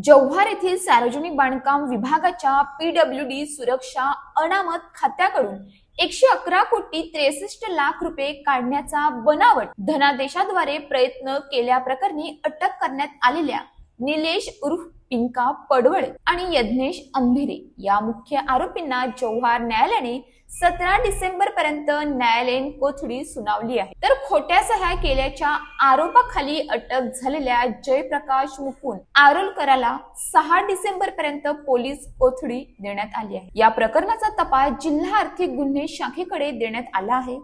जव्हार येथील सार्वजनिक बांधकाम विभागाच्या पीडब्ल्यूडी सुरक्षा अनामत खात्याकडून 111 कोटी 63 लाख रुपये काढण्याचा बनावट धनादेशाद्वारे प्रयत्न केल्याप्रकरणी अटक करण्यात आलेल्या निलेश उर्फ पिंका पडवळे आणि यज्ञेश अंभिरे या मुख्य आरोपींना जव्हार न्यायालयाने 17 डिसेंबर पर्यंत न्यायालयीन कोठडी सुनावली आहे। तर खोट्या सह्या केल्याच्या आरोपाखाली अटक झालेल्या जयप्रकाश मुकुंद आरोलकराला 6 डिसेंबर पर्यंत पोलीस कोठडी देण्यात आली आहे। या प्रकरणाचा तपास जिल्हा आर्थिक गुन्हे शाखेकडे देण्यात आला आहे।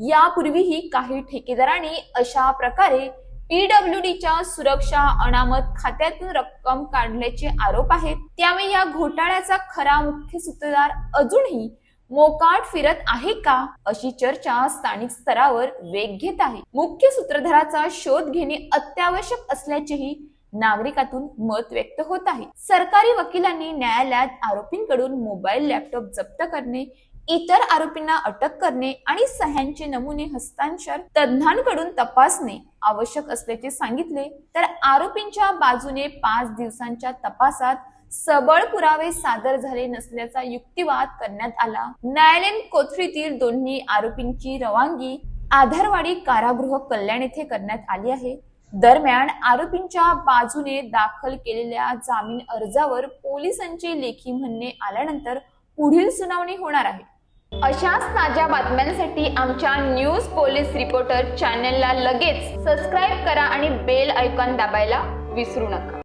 यापूर्वीही काही ठेकेदारांनी अशा प्रकारे पीडब्ल्यूडीच्या सुरक्षा अनामत खात्यातून रक्कम काढल्याचे आरोप आहेत। त्यामुळे या घोटाळ्याचा खरा मुख्य सूत्रधार अजूनही मोकाट फिरत आहे का, अशी चर्चा स्थानिक स्तरावर वेग घेत आहे। मुख्य सूत्रधाराचा शोध घेणे अत्यावश्यक असल्याचेही नागरिकातून मत व्यक्त होत आहे। सरकारी वकिलांनी न्यायालयात आरोपींकडून मोबाईल, लॅपटॉप जप्त करणे, इतर आरोपींना अटक करणे आणि सह्यांचे नमुने हस्तांतर तज्ञांकडून तपासणे आवश्यक असल्याचे सांगितले। तर आरोपींच्या बाजूने 5 दिवसांच्या तपासात सबळ पुरावे सादर झाले नसल्याचा युक्तिवाद करण्यात आला। न्यायालयीन कोठडीतील दोन्ही आरोपींची रवानगी आधारवाडी कारागृह कल्याण येथे करण्यात आली आहे। दरम्यान आरोपींच्या बाजूने दाखल केलेल्या जामीन अर्जावर पोलिसांचे लेखी म्हणणे आल्यानंतर पुढील सुनावणी होणार आहे। अशाच ताज्या बातम्यांसाठी आमच्या न्यूज पोलीस रिपोर्टर चॅनलला लगेच सबस्क्राईब करा आणि बेल आयकॉन दाबायला विसरू नका।